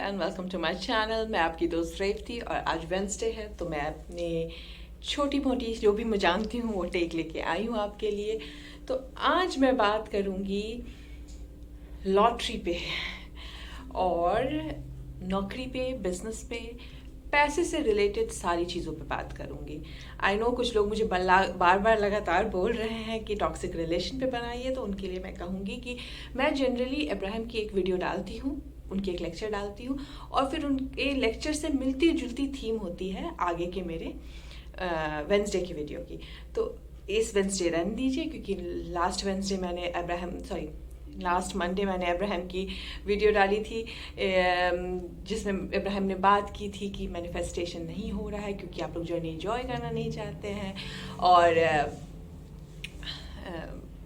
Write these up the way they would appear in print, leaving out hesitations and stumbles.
And welcome to my channel. मैं आपकी दोस्त रेवती और आज वेंसडे है तो मैं अपने छोटी मोटी जो भी मैं जानती हूँ वो टेक लेके आई हूँ आपके लिए। तो आज मैं बात करूँगी लॉटरी पे और नौकरी पे, बिजनेस पे, पैसे से रिलेटेड सारी चीज़ों पे बात करूँगी। आई नो कुछ लोग मुझे बार बार लगातार बोल रहे हैं कि टॉक्सिक रिलेशन पे बनाइए, तो उनके लिए मैं कहूँगी कि मैं जनरली इब्राहिम की एक वीडियो डालती हूँ, उनकी एक लेक्चर डालती हूँ और फिर उनके लेक्चर से मिलती जुलती थीम होती है आगे के मेरे वेंसडे की वीडियो की। तो इस वेंसडे रन दीजिए क्योंकि लास्ट मंडे मैंने अब्राहम की वीडियो डाली थी जिसमें अब्राहम ने बात की थी कि मैनिफेस्टेशन नहीं हो रहा है क्योंकि आप लोग जर्नी एंजॉय करना नहीं चाहते हैं और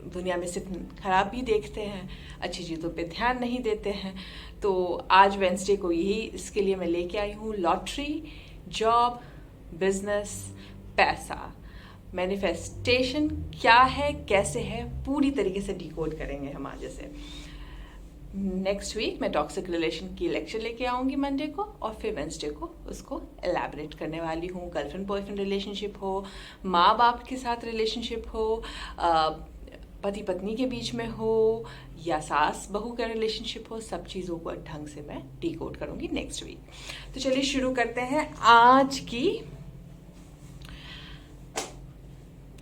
दुनिया में सिर्फ खराब भी देखते हैं, अच्छी चीज़ों पे ध्यान नहीं देते हैं। तो आज वेंसडे को यही इसके लिए मैं लेके आई हूँ, लॉटरी, जॉब, बिजनेस, पैसा, मैनिफेस्टेशन क्या है, कैसे है, पूरी तरीके से डिकोड करेंगे हम आज से। नेक्स्ट वीक मैं टॉक्सिक रिलेशन की लेक्चर लेके आऊँगी मंडे को और फिर वेंसडे को उसको एलैबोरेट करने वाली हूँ। गर्लफ्रेंड बॉयफ्रेंड रिलेशनशिप हो, माँ बाप के साथ रिलेशनशिप हो, पति पत्नी के बीच में हो या सास बहू का रिलेशनशिप हो, सब चीज़ों को ढंग से मैं डिकोड करूँगी नेक्स्ट वीक। तो चलिए शुरू करते हैं आज की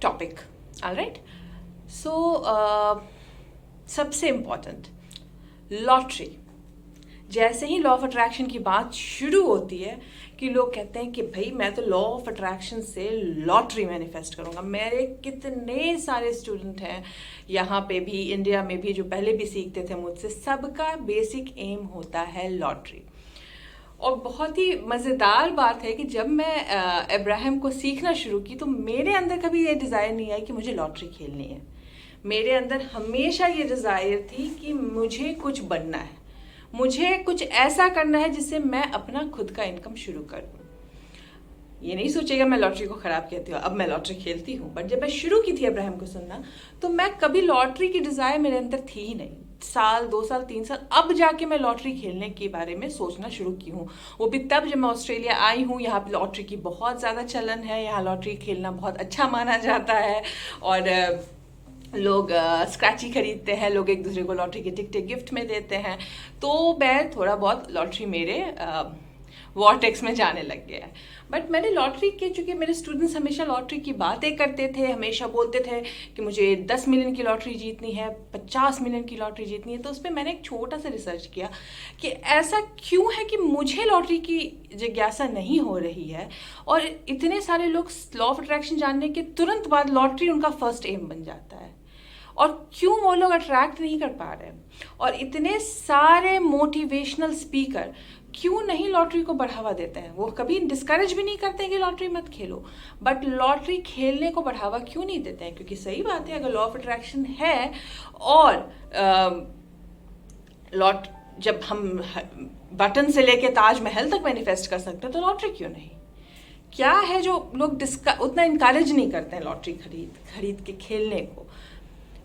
टॉपिक। ऑलराइट, सो सबसे इम्पॉर्टेंट, लॉटरी। जैसे ही लॉ ऑफ अट्रैक्शन की बात शुरू होती है कि लोग कहते हैं कि भाई मैं तो लॉ ऑफ अट्रैक्शन से लॉटरी मैनिफेस्ट करूंगा। मेरे कितने सारे स्टूडेंट हैं यहाँ पे भी, इंडिया में भी, जो पहले भी सीखते थे मुझसे, सबका बेसिक एम होता है लॉटरी। और बहुत ही मज़ेदार बात है कि जब मैं अब्राहम को सीखना शुरू की तो मेरे अंदर कभी ये डिज़ायर नहीं आई कि मुझे लॉटरी खेलनी है। मेरे अंदर हमेशा ये डिज़ायर थी कि मुझे कुछ बनना है, मुझे कुछ ऐसा करना है जिससे मैं अपना खुद का इनकम शुरू करूँ। ये नहीं सोचेगा मैं लॉटरी को ख़राब कहती हूँ, अब मैं लॉटरी खेलती हूँ, बट जब मैं शुरू की थी अब्राहम को सुनना तो मैं कभी लॉटरी की डिज़ायर मेरे अंदर थी ही नहीं। साल, 2 साल, 3 साल अब जाके मैं लॉटरी खेलने के बारे में सोचना शुरू की हूँ। वो भी तब जब मैं ऑस्ट्रेलिया आई हूँ। यहाँ पे लॉटरी की बहुत ज़्यादा चलन है, यहाँ लॉटरी खेलना बहुत अच्छा माना जाता है और लोग स्क्रैची खरीदते हैं, लोग एक दूसरे को लॉटरी के टिकट गिफ्ट में देते हैं। तो मैं थोड़ा बहुत लॉटरी मेरे वॉर्टेक्स में जाने लग गया है। बट मैंने लॉटरी के, चूँकि मेरे स्टूडेंट्स हमेशा लॉटरी की बातें करते थे, हमेशा बोलते थे कि मुझे 10 मिलियन की लॉटरी जीतनी है, 50 मिलियन की लॉटरी जीतनी है, तो उस पर मैंने एक छोटा सा रिसर्च किया कि ऐसा क्यों है कि मुझे लॉटरी की जिज्ञासा नहीं हो रही है और इतने सारे लोग लॉ ऑफ अट्रैक्शन जानने के तुरंत बाद लॉटरी उनका फर्स्ट एम बन जाता है और क्यों वो लोग अट्रैक्ट नहीं कर पा रहे हैं। और इतने सारे मोटिवेशनल स्पीकर क्यों नहीं लॉटरी को बढ़ावा देते हैं। वो कभी डिस्करेज भी नहीं करते हैं कि लॉटरी मत खेलो, बट लॉटरी खेलने को बढ़ावा क्यों नहीं देते हैं? क्योंकि सही बात है, अगर लॉ ऑफ अट्रैक्शन है और जब हम बटन से लेके ताजमहल तक मैनिफेस्ट कर सकते हैं तो लॉटरी क्यों नहीं? क्या है जो लोग उतना इनकरेज नहीं करते हैं लॉटरी खरीद के खेलने को?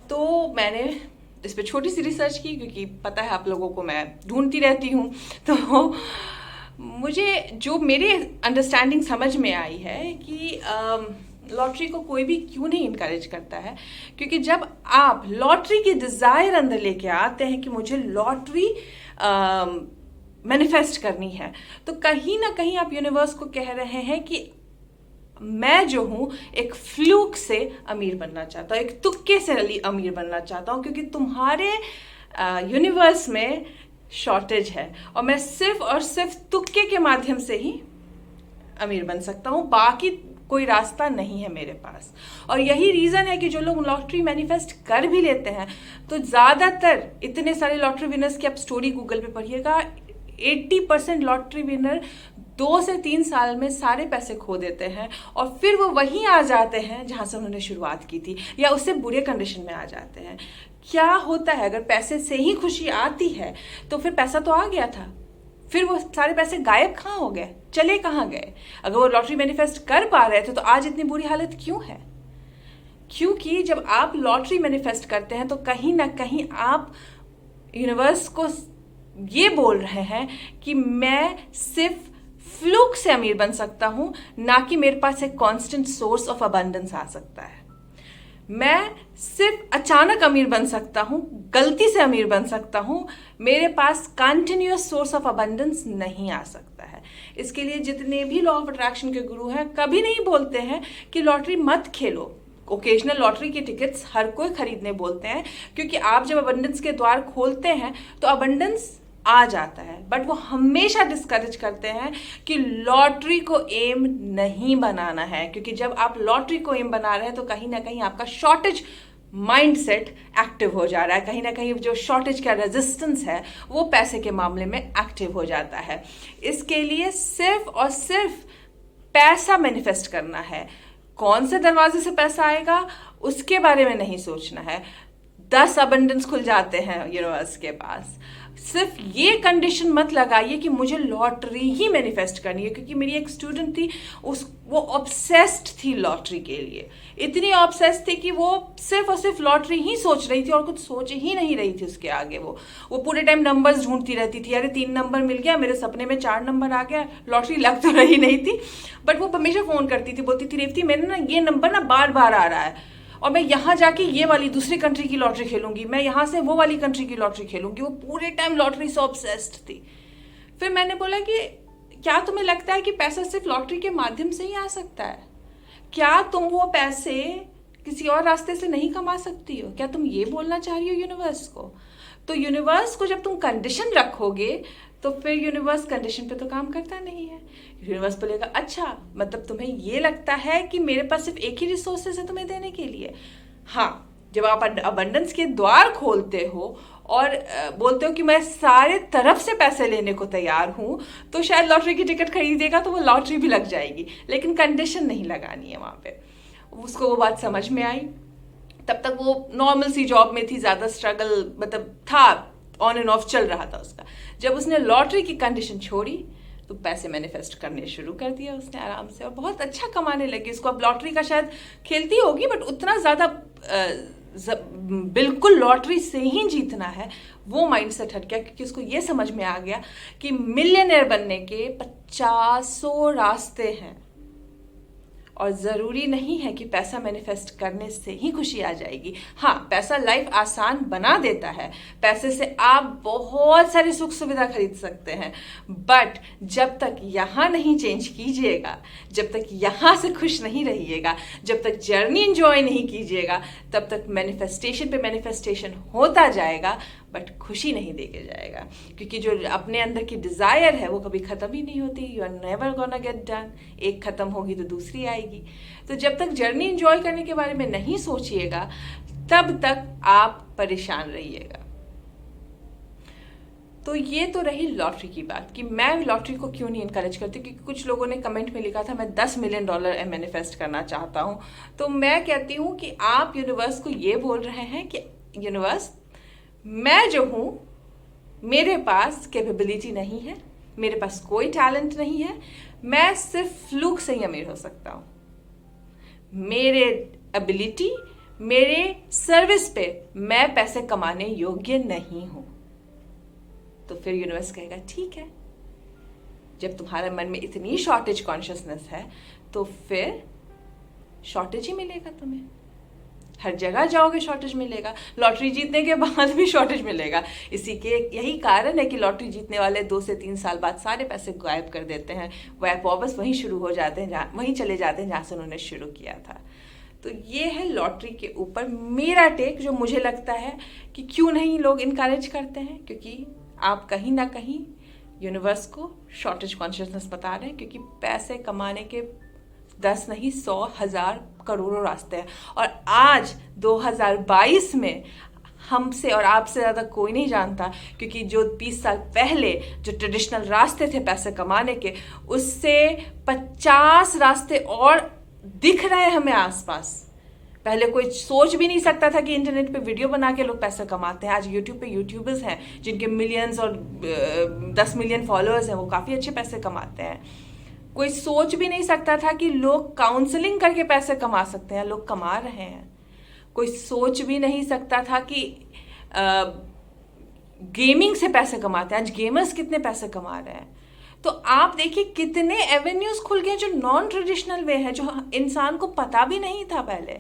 तो मैंने इस पर छोटी सी रिसर्च की क्योंकि पता है आप लोगों को मैं ढूंढती रहती हूँ। तो मुझे जो मेरे अंडरस्टैंडिंग समझ में आई है कि लॉटरी को कोई भी क्यों नहीं इनकरेज करता है, क्योंकि जब आप लॉटरी की डिज़ायर अंदर लेके आते हैं कि मुझे लॉटरी मैनिफेस्ट करनी है, तो कहीं ना कहीं आप यूनिवर्स को कह रहे हैं कि मैं जो हूँ एक फ्लूक से अमीर बनना चाहता हूँ, एक तुक्के से अमीर बनना चाहता हूँ, क्योंकि तुम्हारे यूनिवर्स में शॉर्टेज है और मैं सिर्फ और सिर्फ तुक्के के माध्यम से ही अमीर बन सकता हूँ, बाकी कोई रास्ता नहीं है मेरे पास। और यही रीज़न है कि जो लोग लॉटरी मैनिफेस्ट कर भी लेते हैं तो ज़्यादातर इतने सारे लॉटरी विनर्स की आप स्टोरी गूगल पे पढ़िएगा, 80% लॉटरी विनर 2 से 3 साल में सारे पैसे खो देते हैं और फिर वो वहीं आ जाते हैं जहाँ से उन्होंने शुरुआत की थी या उससे बुरे कंडीशन में आ जाते हैं। क्या होता है, अगर पैसे से ही खुशी आती है तो फिर पैसा तो आ गया था, फिर वो सारे पैसे गायब कहाँ हो गए, चले कहाँ गए? अगर वो लॉटरी मैनिफेस्ट कर पा रहे थे तो आज इतनी बुरी हालत क्यों है? क्योंकि जब आप लॉटरी मैनिफेस्ट करते हैं तो कहीं ना कहीं आप यूनिवर्स को ये बोल रहे हैं कि मैं सिर्फ फ्लूक से अमीर बन सकता हूं, ना कि मेरे पास एक कांस्टेंट सोर्स ऑफ अबंडेंस आ सकता है। मैं सिर्फ अचानक अमीर बन सकता हूं, गलती से अमीर बन सकता हूं, मेरे पास कंटिन्यूअस सोर्स ऑफ अबंडेंस नहीं आ सकता है। इसके लिए जितने भी लॉ ऑफ अट्रैक्शन के गुरु हैं कभी नहीं बोलते हैं कि लॉटरी मत खेलो। ओकेजनल लॉटरी की टिकट्स हर कोई खरीदने बोलते हैं, क्योंकि आप जब अबंडेंस के द्वार खोलते हैं तो अबंडेंस आ जाता है। बट वो हमेशा डिस्करेज करते हैं कि लॉटरी को एम नहीं बनाना है, क्योंकि जब आप लॉटरी को एम बना रहे हैं तो कहीं ना कहीं आपका शॉर्टेज माइंडसेट एक्टिव हो जा रहा है, कहीं ना कहीं जो शॉर्टेज का रेजिस्टेंस है वो पैसे के मामले में एक्टिव हो जाता है। इसके लिए सिर्फ और सिर्फ पैसा मैनिफेस्ट करना है। कौन से दरवाजे से पैसा आएगा उसके बारे में नहीं सोचना है। 10 अबंडेंस खुल जाते हैं यूनिवर्स के पास। सिर्फ ये कंडीशन मत लगाइए कि मुझे लॉटरी ही मैनिफेस्ट करनी है, क्योंकि मेरी एक स्टूडेंट थी, वो ऑब्सेस्ड थी लॉटरी के लिए। इतनी ऑब्सेस्ड थी कि वो सिर्फ और सिर्फ लॉटरी ही सोच रही थी और कुछ सोच ही नहीं रही थी उसके आगे। वो पूरे टाइम नंबर्स ढूंढती रहती थी। अरे 3 नंबर मिल गया, मेरे सपने में 4 नंबर आ गया। लॉटरी लग तो रही नहीं थी, बट वो हमेशा फोन करती थी, बोलती थी रेवती मैंने ना ये नंबर ना बार बार आ रहा है, और मैं यहाँ जाके ये वाली दूसरी कंट्री की लॉटरी खेलूंगी, मैं यहाँ से वो वाली कंट्री की लॉटरी खेलूंगी। वो पूरे टाइम लॉटरी से ऑब्सेस्ड थी। फिर मैंने बोला कि क्या तुम्हें लगता है कि पैसा सिर्फ लॉटरी के माध्यम से ही आ सकता है? क्या तुम वो पैसे किसी और रास्ते से नहीं कमा सकती हो? क्या तुम ये बोलना चाह रही हो यूनिवर्स को? तो यूनिवर्स को जब तुम कंडीशन रखोगे तो फिर यूनिवर्स कंडीशन पे तो काम करता नहीं है। यूनिवर्स बोलेगा अच्छा मतलब तुम्हें ये लगता है कि मेरे पास सिर्फ एक ही रिसोर्सेज है तुम्हें देने के लिए। हाँ, जब आप अबंडेंस के द्वार खोलते हो और बोलते हो कि मैं सारे तरफ से पैसे लेने को तैयार हूं, तो शायद लॉटरी की टिकट खरीदेगा तो वो लॉटरी भी लग जाएगी, लेकिन कंडीशन नहीं लगानी है वहां पे। उसको वो बात समझ में आई। तब तक वो नॉर्मल सी जॉब में थी, ज्यादा स्ट्रगल मतलब था, ऑन एंड ऑफ चल रहा था उसका। जब उसने लॉटरी की कंडीशन छोड़ी तो पैसे मैनिफेस्ट करने शुरू कर दिया उसने आराम से, और बहुत अच्छा कमाने लगी। उसको अब लॉटरी का शायद खेलती होगी, बट उतना ज्यादा बिल्कुल लॉटरी से ही जीतना है वो माइंडसेट हट गया, क्योंकि उसको ये समझ में आ गया कि मिलियनेयर बनने के 50 रास्ते हैं, और ज़रूरी नहीं है कि पैसा मैनिफेस्ट करने से ही खुशी आ जाएगी। हाँ, पैसा लाइफ आसान बना देता है, पैसे से आप बहुत सारी सुख सुविधा खरीद सकते हैं, बट जब तक यहाँ नहीं चेंज कीजिएगा, जब तक यहाँ से खुश नहीं रहिएगा, जब तक जर्नी एंजॉय नहीं कीजिएगा, तब तक मैनिफेस्टेशन पे मैनिफेस्टेशन होता जाएगा, बट खुशी नहीं देके जाएगा। क्योंकि जो अपने अंदर की डिज़ायर है वो कभी ख़त्म ही नहीं होती। You are never gonna get done. एक ख़त्म होगी तो दूसरी आएगी। तो जब तक जर्नी एंजॉय करने के बारे में नहीं सोचिएगा तब तक आप परेशान रहिएगा। तो ये तो रही लॉटरी की बात कि मैं लॉटरी को क्यों नहीं इनकरेज करती, क्योंकि कुछ लोगों ने कमेंट में लिखा था मैं $10 मिलियन मैनिफेस्ट करना चाहता हूँ। तो मैं कहती हूँ कि आप यूनिवर्स को ये बोल रहे हैं कि यूनिवर्स, मैं जो हूं मेरे पास कैपेबिलिटी नहीं है, मेरे पास कोई टैलेंट नहीं है, मैं सिर्फ फ्लूक से ही अमीर हो सकता हूं। मेरे एबिलिटी, मेरे सर्विस पे मैं पैसे कमाने योग्य नहीं हूं। तो फिर यूनिवर्स कहेगा ठीक है, जब तुम्हारे मन में इतनी शॉर्टेज कॉन्शियसनेस है तो फिर शॉर्टेज ही मिलेगा तुम्हें। हर जगह जाओगे शॉर्टेज मिलेगा, लॉटरी जीतने के बाद भी शॉर्टेज मिलेगा। इसी के यही कारण है कि लॉटरी जीतने वाले 2 से 3 साल बाद सारे पैसे गायब कर देते हैं, वापस वहीं शुरू हो जाते हैं, वहीं चले जाते हैं जहाँ से उन्होंने शुरू किया था। तो ये है लॉटरी के ऊपर मेरा टेक, जो मुझे लगता है कि क्यों नहीं लोग इनकरेज करते हैं, क्योंकि आप कहीं ना कहीं यूनिवर्स को शॉर्टेज कॉन्शियसनेस बता रहे हैं, क्योंकि पैसे कमाने के 10 नहीं 100 1000 करोड़ों रास्ते हैं। और आज 2022 में हमसे और आपसे ज़्यादा कोई नहीं जानता, क्योंकि जो 20 साल पहले जो ट्रेडिशनल रास्ते थे पैसे कमाने के, उससे 50 रास्ते और दिख रहे हैं हमें आसपास। पहले कोई सोच भी नहीं सकता था कि इंटरनेट पे वीडियो बना के लोग पैसा कमाते हैं। आज यूट्यूब पे यूट्यूबर्स हैं जिनके मिलियंस और 10 मिलियन फॉलोअर्स हैं, वो काफ़ी अच्छे पैसे कमाते हैं। कोई सोच भी नहीं सकता था कि लोग काउंसलिंग करके पैसे कमा सकते हैं, लोग कमा रहे हैं। कोई सोच भी नहीं सकता था कि गेमिंग से पैसे कमाते हैं, आज गेमर्स कितने पैसे कमा रहे हैं। तो आप देखिए कितने एवेन्यूज खुल गए जो नॉन ट्रेडिशनल वे है, जो इंसान को पता भी नहीं था पहले।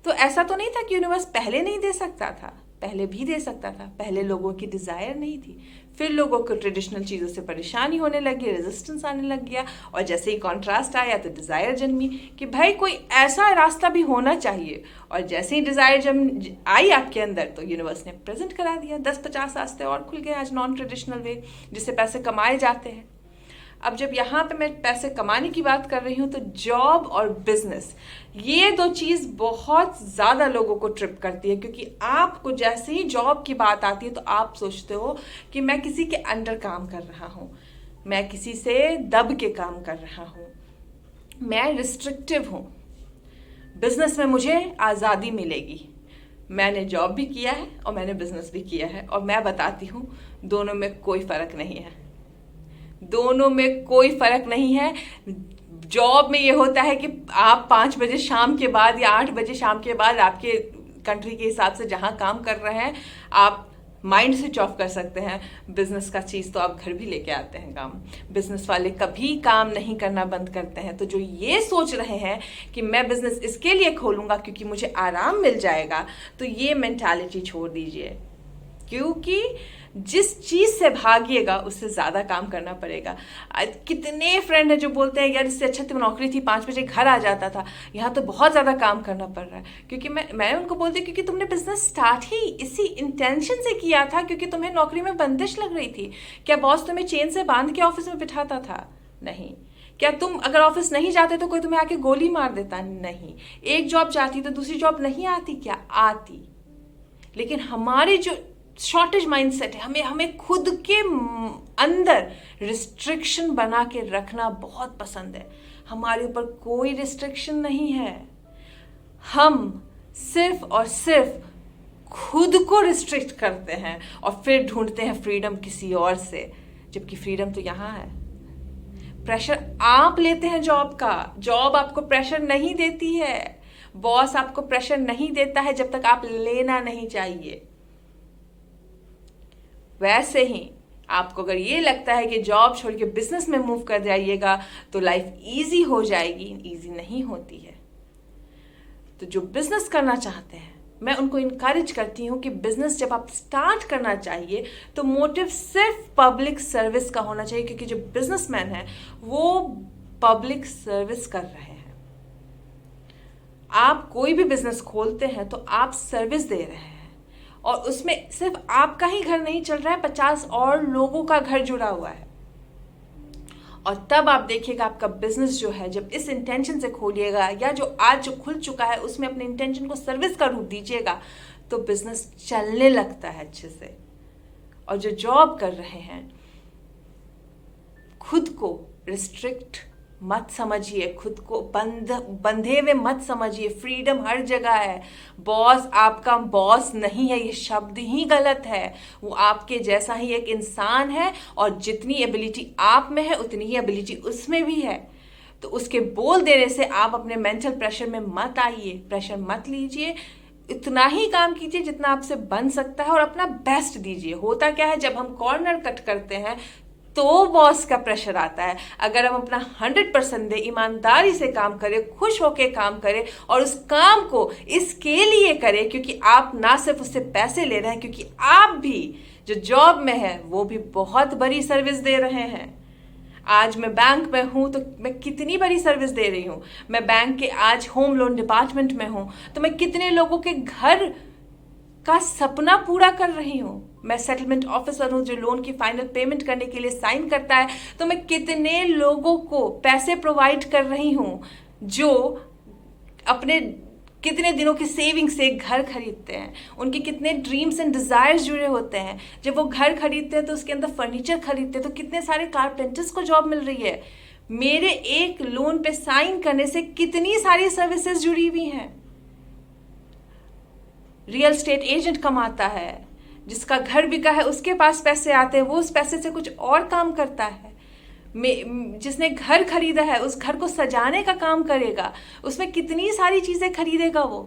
तो ऐसा तो नहीं था कि यूनिवर्स पहले नहीं दे सकता था, पहले भी दे सकता था। पहले लोगों की डिज़ायर नहीं थी, फिर लोगों को ट्रेडिशनल चीज़ों से परेशानी होने लगी, रेजिस्टेंस आने लग गया, और जैसे ही कॉन्ट्रास्ट आया तो डिज़ायर जन्मी कि भाई कोई ऐसा रास्ता भी होना चाहिए। और जैसे ही डिज़ायर जब आई आपके अंदर तो यूनिवर्स ने प्रेजेंट करा दिया, 10-50 रास्ते और खुल गए आज नॉन ट्रेडिशनल वे जिससे पैसे कमाए जाते हैं। अब जब यहाँ पे मैं पैसे कमाने की बात कर रही हूँ तो जॉब और बिजनेस, ये दो चीज़ बहुत ज़्यादा लोगों को ट्रिप करती है, क्योंकि आपको जैसे ही जॉब की बात आती है तो आप सोचते हो कि मैं किसी के अंडर काम कर रहा हूँ, मैं किसी से दब के काम कर रहा हूँ, मैं रिस्ट्रिक्टिव हूँ। बिजनेस में मुझे आज़ादी मिलेगी। मैंने जॉब भी किया है और मैंने बिजनेस भी किया है, और मैं बताती हूँ दोनों में कोई फ़र्क नहीं है, दोनों में कोई फर्क नहीं है। जॉब में ये होता है कि आप 5 बजे शाम के बाद या 8 बजे शाम के बाद आपके कंट्री के हिसाब से जहाँ काम कर रहे हैं आप माइंड स्विच ऑफ कर सकते हैं। बिजनेस का चीज़ तो आप घर भी लेके आते हैं काम। बिजनेस वाले कभी काम नहीं करना बंद करते हैं। तो जो ये सोच रहे हैं कि मैं बिजनेस इसके लिए खोलूँगा क्योंकि मुझे आराम मिल जाएगा, तो ये मेंटालिटी छोड़ दीजिए, क्योंकि जिस चीज़ से भागिएगा उससे ज़्यादा काम करना पड़ेगा। कितने फ्रेंड हैं जो बोलते हैं यार इससे अच्छा तो नौकरी थी, 5 बजे घर आ जाता था, यहाँ तो बहुत ज़्यादा काम करना पड़ रहा है। क्योंकि मैं उनको बोलती हूँ क्योंकि तुमने बिजनेस स्टार्ट ही इसी इंटेंशन से किया था, क्योंकि तुम्हें नौकरी में बंदिश लग रही थी। क्या बॉस तुम्हें चेन से बांध के ऑफिस में बिठाता था? नहीं। क्या तुम अगर ऑफिस नहीं जाते तो कोई तुम्हें आके गोली मार देता? नहीं। एक जॉब जाती तो दूसरी जॉब नहीं आती क्या? आती। लेकिन हमारी जो शॉर्टेज माइंडसेट है, हमें खुद के अंदर रिस्ट्रिक्शन बना के रखना बहुत पसंद है। हमारे ऊपर कोई रिस्ट्रिक्शन नहीं है, हम सिर्फ और सिर्फ खुद को रिस्ट्रिक्ट करते हैं और फिर ढूंढते हैं फ्रीडम किसी और से, जबकि फ्रीडम तो यहाँ है। प्रेशर आप लेते हैं जॉब का, जॉब आपको प्रेशर नहीं देती है, बॉस आपको प्रेशर नहीं देता है जब तक आप लेना नहीं चाहिए। वैसे ही आपको अगर ये लगता है कि जॉब छोड़ के बिजनेस में मूव कर जाइएगा तो लाइफ इजी हो जाएगी, इजी नहीं होती है। तो जो बिजनेस करना चाहते हैं मैं उनको इनकरेज करती हूँ कि बिजनेस जब आप स्टार्ट करना चाहिए तो मोटिव सिर्फ पब्लिक सर्विस का होना चाहिए, क्योंकि जो बिजनेसमैन है वो पब्लिक सर्विस कर रहे हैं। आप कोई भी बिजनेस खोलते हैं तो आप सर्विस दे रहे हैं, और उसमें सिर्फ आपका ही घर नहीं चल रहा है, 50 और लोगों का घर जुड़ा हुआ है। और तब आप देखिएगा आपका बिजनेस जो है जब इस इंटेंशन से खोलिएगा, या जो आज जो खुल चुका है उसमें अपने इंटेंशन को सर्विस का रूप दीजिएगा, तो बिजनेस चलने लगता है अच्छे से। और जो जॉब कर रहे हैं, खुद को रिस्ट्रिक्ट मत समझिए, खुद को बंधे हुए मत समझिए। फ्रीडम हर जगह है। बॉस आपका बॉस नहीं है, ये शब्द ही गलत है। वो आपके जैसा ही एक इंसान है, और जितनी एबिलिटी आप में है उतनी ही एबिलिटी उसमें भी है। तो उसके बोल देने से आप अपने मेंटल प्रेशर में मत आइए, प्रेशर मत लीजिए। इतना ही काम कीजिए जितना आपसे बन सकता है और अपना बेस्ट दीजिए। होता क्या है, जब हम कॉर्नर कट करते हैं तो बॉस का प्रेशर आता है। अगर हम अपना 100% दें, ईमानदारी से काम करें, खुश होकर काम करें, और उस काम को इसके लिए करें क्योंकि आप ना सिर्फ उससे पैसे ले रहे हैं, क्योंकि आप भी जो जॉब में है वो भी बहुत बड़ी सर्विस दे रहे हैं। आज मैं बैंक में हूँ तो मैं कितनी बड़ी सर्विस दे रही हूँ। मैं बैंक के आज होम लोन डिपार्टमेंट में हूँ तो मैं कितने लोगों के घर का सपना पूरा कर रही हूँ। मैं सेटलमेंट ऑफिसर हूँ जो लोन की फाइनल पेमेंट करने के लिए साइन करता है, तो मैं कितने लोगों को पैसे प्रोवाइड कर रही हूँ जो अपने कितने दिनों की सेविंग से घर खरीदते हैं। उनके कितने ड्रीम्स एंड डिज़ायर्स जुड़े होते हैं। जब वो घर खरीदते हैं तो उसके अंदर फर्नीचर खरीदते हैं, तो कितने सारे कारपेंटर्स को जॉब मिल रही है। मेरे एक लोन पे साइन करने से कितनी सारी सर्विसेज जुड़ी हुई हैं। रियल स्टेट एजेंट कमाता है, जिसका घर बिका है उसके पास पैसे आते हैं, वो उस पैसे से कुछ और काम करता है। जिसने घर खरीदा है उस घर को सजाने का काम करेगा, उसमें कितनी सारी चीज़ें खरीदेगा वो।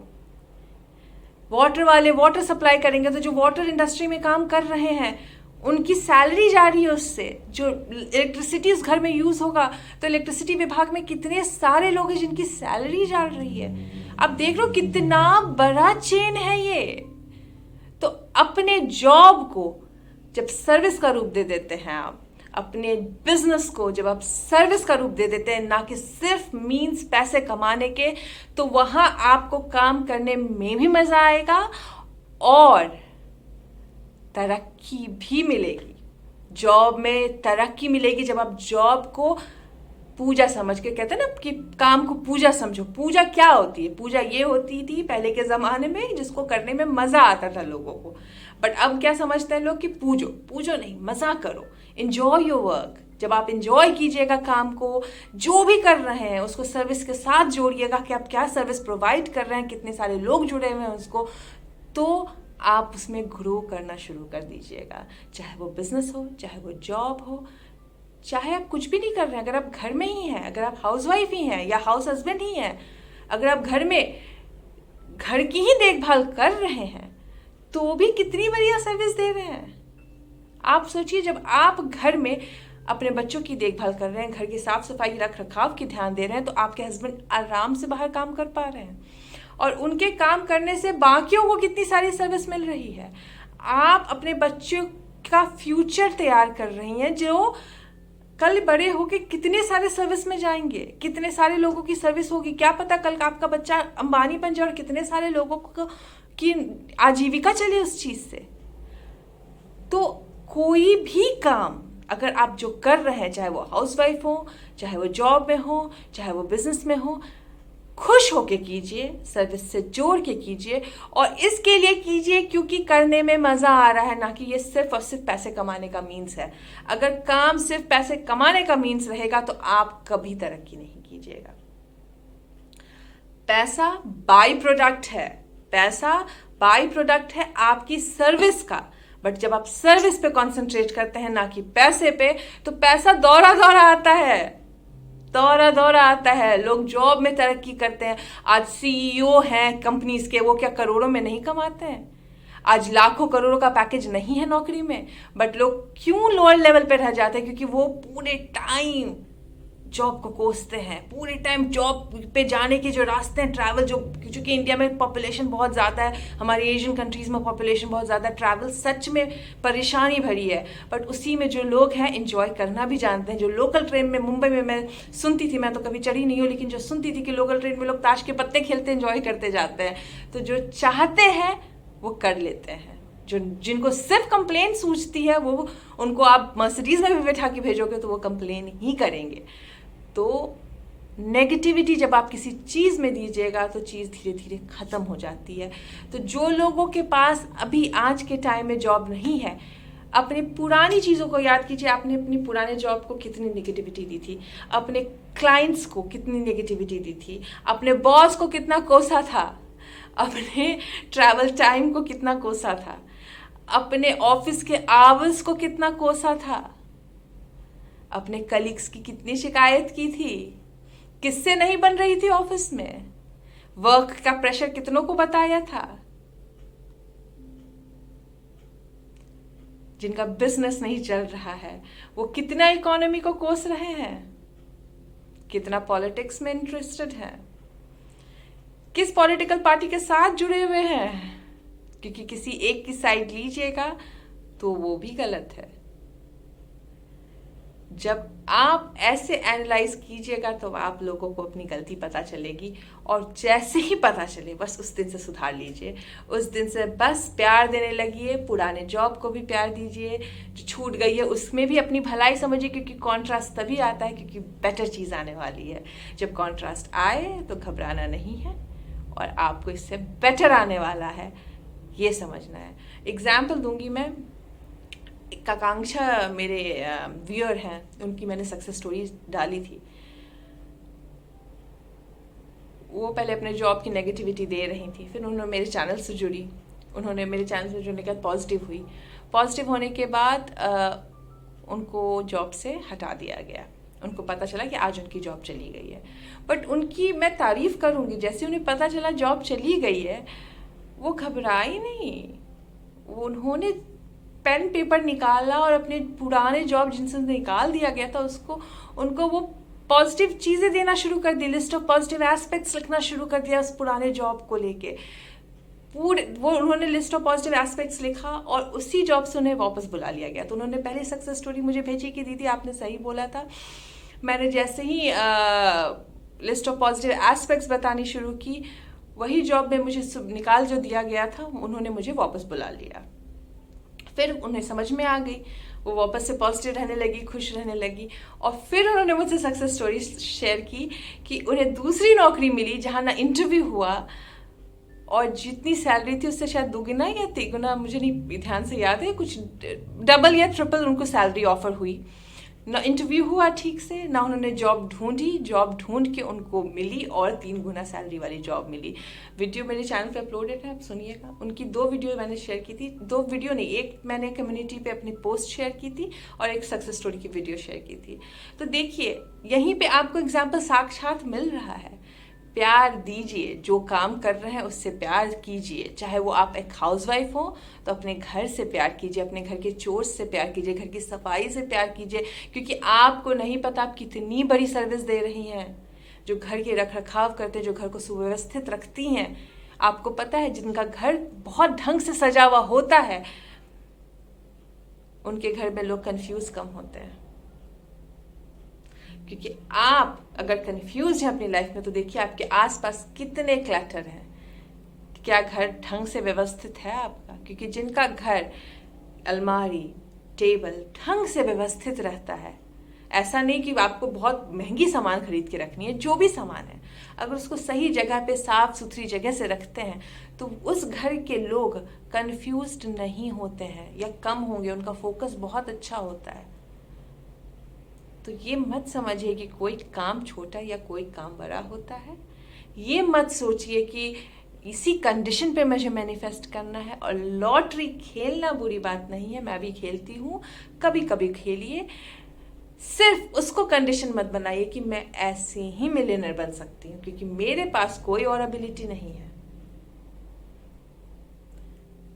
वाटर वाले वाटर सप्लाई करेंगे, तो जो वाटर इंडस्ट्री में काम कर रहे हैं उनकी सैलरी जा रही है उससे। जो इलेक्ट्रिसिटी उस घर में यूज़ होगा, तो इलेक्ट्रिसिटी विभाग में कितने सारे लोग हैं जिनकी सैलरी जा रही है। अब देख लो कितना बड़ा चेन है ये। तो अपने जॉब को जब सर्विस का रूप दे देते हैं आप, अपने बिजनेस को जब आप सर्विस का रूप दे देते हैं, ना कि सिर्फ मीन्स पैसे कमाने के, तो वहां आपको काम करने में भी मजा आएगा और तरक्की भी मिलेगी। जॉब में तरक्की मिलेगी जब आप जॉब को पूजा समझ के, कहते हैं ना कि काम को पूजा समझो। पूजा क्या होती है? पूजा ये होती थी पहले के ज़माने में जिसको करने में मज़ा आता था लोगों को, बट अब क्या समझते हैं लोग कि पूजो। पूजो नहीं, मज़ा करो, इंजॉय योर वर्क। जब आप इंजॉय कीजिएगा काम को, जो भी कर रहे हैं उसको सर्विस के साथ जोड़िएगा कि आप क्या सर्विस प्रोवाइड कर रहे हैं, कितने सारे लोग जुड़े हुए हैं उसको, तो आप उसमें ग्रो करना शुरू कर दीजिएगा। चाहे वो बिजनेस हो, चाहे वो जॉब हो, चाहे आप कुछ भी नहीं कर रहे हैं, अगर आप घर में ही हैं, अगर आप हाउसवाइफ ही हैं या हाउस हस्बैंड ही हैं, अगर आप घर में घर की ही देखभाल कर रहे हैं, तो भी कितनी बढ़िया सर्विस दे रहे हैं। आप सोचिए, जब आप घर में अपने बच्चों की देखभाल कर रहे हैं, घर की साफ सफाई रख रखाव की ध्यान दे रहे हैं, तो आपके हस्बैंड आराम से बाहर काम कर पा रहे हैं और उनके काम करने से बाकियों को कितनी सारी सर्विस मिल रही है। आप अपने बच्चों का फ्यूचर तैयार कर रही हैं, जो कल बड़े होके कितने सारे सर्विस में जाएंगे, कितने सारे लोगों की सर्विस होगी। क्या पता कल आपका बच्चा अंबानी बन जाए और कितने सारे लोगों को की आजीविका चले उस चीज से। तो कोई भी काम अगर आप जो कर रहे हैं, चाहे वो हाउसवाइफ हो, चाहे वो जॉब में हो, चाहे वो बिजनेस में हो, खुश होके कीजिए, सर्विस से जोड़ के कीजिए और इसके लिए कीजिए क्योंकि करने में मजा आ रहा है, ना कि ये सिर्फ और सिर्फ पैसे कमाने का मीन्स है। अगर काम सिर्फ पैसे कमाने का मीन्स रहेगा तो आप कभी तरक्की नहीं कीजिएगा। पैसा बाई प्रोडक्ट है, पैसा बाई प्रोडक्ट है आपकी सर्विस का, बट जब आप सर्विस पे कंसंट्रेट करते हैं ना कि पैसे पे, तो पैसा दौड़ा दौड़ा आता है, दौरा दौरा आता है। लोग जॉब में तरक्की करते हैं, आज सीईओ हैं कंपनीज के, वो क्या करोड़ों में नहीं कमाते हैं? आज लाखों करोड़ों का पैकेज नहीं है नौकरी में, बट लोग क्यों लोअर लेवल पे रह जाते हैं? क्योंकि वो पूरे टाइम जॉब को कोसते हैं, पूरे टाइम जॉब पे जाने के जो रास्ते हैं, ट्रैवल, जो क्योंकि इंडिया में पॉपुलेशन बहुत ज़्यादा है, हमारे एशियन कंट्रीज में पॉपुलेशन बहुत ज़्यादा है, ट्रैवल सच में परेशानी भरी है। बट उसी में जो लोग हैं एंजॉय करना भी जानते हैं। जो लोकल ट्रेन में मुंबई में मैं सुनती थी, मैं तो कभी चढ़ी नहीं हूँ, लेकिन जो सुनती थी कि लोकल ट्रेन में लोग ताश के पत्ते खेलते एंजॉय करते जाते हैं। तो जो चाहते हैं वो कर लेते हैं। जो जिनको सिर्फ कंप्लेन सूझती है, वो उनको आप मर्सिडीज में भी बैठा के भेजोगे तो वो कंप्लेन ही करेंगे। तो नेगेटिविटी जब आप किसी चीज़ में दीजिएगा तो चीज़ धीरे धीरे ख़त्म हो जाती है। तो जो लोगों के पास अभी आज के टाइम में जॉब नहीं है, अपनी पुरानी चीज़ों को याद कीजिए। आपने अपनी पुराने जॉब को कितनी नेगेटिविटी दी थी, अपने क्लाइंट्स को कितनी नेगेटिविटी दी थी, अपने बॉस को कितना कोसा था, अपने ट्रैवल टाइम को कितना कोसा था, अपने ऑफिस के आवर्स को कितना कोसा था, अपने कलीग्स की कितनी शिकायत की थी, किससे नहीं बन रही थी ऑफिस में, वर्क का प्रेशर कितनों को बताया था। जिनका बिजनेस नहीं चल रहा है वो कितना इकोनॉमी को कोस रहे हैं, कितना पॉलिटिक्स में इंटरेस्टेड है, किस पॉलिटिकल पार्टी के साथ जुड़े हुए हैं। क्योंकि किसी एक की साइड लीजिएगा तो वो भी गलत है। जब आप ऐसे एनालाइज कीजिएगा तो आप लोगों को अपनी गलती पता चलेगी, और जैसे ही पता चले बस उस दिन से सुधार लीजिए। उस दिन से बस प्यार देने लगिए, पुराने जॉब को भी प्यार दीजिए, जो छूट गई है उसमें भी अपनी भलाई समझिए, क्योंकि कॉन्ट्रास्ट तभी आता है क्योंकि बेटर चीज़ आने वाली है। जब कॉन्ट्रास्ट आए तो घबराना नहीं है और आपको इससे बेटर आने वाला है, ये समझना है। एग्जाम्पल दूंगी मैं, एक आकांक्षा मेरे व्यूअर हैं, उनकी मैंने सक्सेस स्टोरी डाली थी। वो पहले अपने जॉब की नेगेटिविटी दे रही थी, फिर उन्होंने मेरे चैनल से जुड़ी, उन्होंने मेरे चैनल से जुड़ने के बाद पॉजिटिव हुई। पॉजिटिव होने के बाद उनको जॉब से हटा दिया गया। उनको पता चला कि आज उनकी जॉब चली गई है, बट उनकी मैं तारीफ़ करूँगी, जैसे उन्हें पता चला जॉब चली गई है, वो घबराई नहीं, वो उन्होंने पेन पेपर निकाला और अपने पुराने जॉब जिनसे निकाल दिया गया था उसको, उनको वो पॉजिटिव चीज़ें देना शुरू कर दी, लिस्ट ऑफ पॉजिटिव एस्पेक्ट्स लिखना शुरू कर दिया उस पुराने जॉब को लेके। पूरे वो उन्होंने लिस्ट ऑफ पॉजिटिव एस्पेक्ट्स लिखा और उसी जॉब से उन्हें वापस बुला लिया गया। तो उन्होंने पहली सक्सेस स्टोरी मुझे भेजी कि दीदी आपने सही बोला था। मैंने जैसे ही लिस्ट ऑफ पॉजिटिव एस्पेक्ट्स बतानी शुरू की, वही जॉब में मुझे निकाल जो दिया गया था उन्होंने मुझे वापस बुला लिया। फिर उन्हें समझ में आ गई, वो वापस से पॉजिटिव रहने लगी, खुश रहने लगी। और फिर उन्होंने मुझसे सक्सेस स्टोरी शेयर की कि उन्हें दूसरी नौकरी मिली जहाँ ना इंटरव्यू हुआ और जितनी सैलरी थी उससे शायद 2 गुना या 3 गुना, मुझे नहीं ध्यान से याद है, कुछ डबल या ट्रिपल उनको सैलरी ऑफर हुई। ना इंटरव्यू हुआ ठीक से, ना उन्होंने जॉब ढूंढी, जॉब ढूंढ के उनको मिली और 3 गुना सैलरी वाली जॉब मिली। वीडियो मेरे चैनल पे अपलोडेड है, आप सुनिएगा। उनकी 2 वीडियो मैंने शेयर की थी, 2 वीडियो नहीं, एक मैंने कम्युनिटी पे अपनी पोस्ट शेयर की थी और एक सक्सेस स्टोरी की वीडियो शेयर की थी। तो देखिए यहीं पे आपको एग्जाम्पल साक्षात मिल रहा है। प्यार दीजिए, जो काम कर रहे हैं उससे प्यार कीजिए। चाहे वो आप एक हाउसवाइफ हो तो अपने घर से प्यार कीजिए, अपने घर के चोर्स से प्यार कीजिए, घर की सफाई से प्यार कीजिए, क्योंकि आपको नहीं पता आप कितनी बड़ी सर्विस दे रही हैं। जो घर के रख रखाव करते हैं, जो घर को सुव्यवस्थित रखती हैं, आपको पता है जिनका घर बहुत ढंग से सजा हुआ होता है उनके घर में लोग कंफ्यूज कम होते हैं। क्योंकि आप अगर कंफ्यूज हैं अपनी लाइफ में तो देखिए आपके आसपास कितने क्लटर हैं। क्या घर ढंग से व्यवस्थित है आपका? क्योंकि जिनका घर अलमारी टेबल ढंग से व्यवस्थित रहता है, ऐसा नहीं कि आपको बहुत महंगी सामान खरीद के रखनी है, जो भी सामान है अगर उसको सही जगह पे साफ सुथरी जगह से रखते हैं तो उस घर के लोग कंफ्यूज्ड नहीं होते हैं या कम होंगे, उनका फोकस बहुत अच्छा होता है। तो ये मत समझिए कि कोई काम छोटा या कोई काम बड़ा होता है। ये मत सोचिए कि इसी कंडीशन पे मुझे मैनिफेस्ट करना है। और लॉटरी खेलना बुरी बात नहीं है, मैं भी खेलती हूँ, कभी कभी खेलिए। सिर्फ उसको कंडीशन मत बनाइए कि मैं ऐसे ही मिलियनर बन सकती हूँ, क्योंकि मेरे पास कोई और एबिलिटी नहीं है।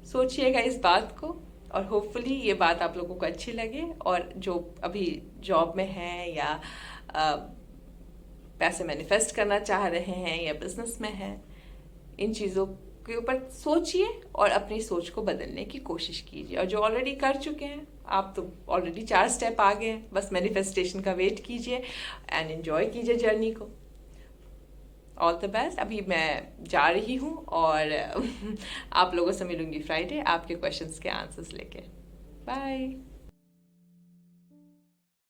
सोचिएगा इस बात को और होपफुली ये बात आप लोगों को अच्छी लगे। और जो अभी जॉब में हैं या पैसे मैनिफेस्ट करना चाह रहे हैं या बिजनेस में हैं, इन चीज़ों के ऊपर सोचिए और अपनी सोच को बदलने की कोशिश कीजिए। और जो ऑलरेडी कर चुके हैं, आप तो ऑलरेडी 4 स्टेप आगे हैं, बस मैनिफेस्टेशन का वेट कीजिए एंड एंजॉय कीजिए जर्नी को। All the best. अभी मैं जा रही हूँ और आप लोगों से मिलूंगी फ्राइडे आपके क्वेश्चंस के आंसर्स लेके। बाय।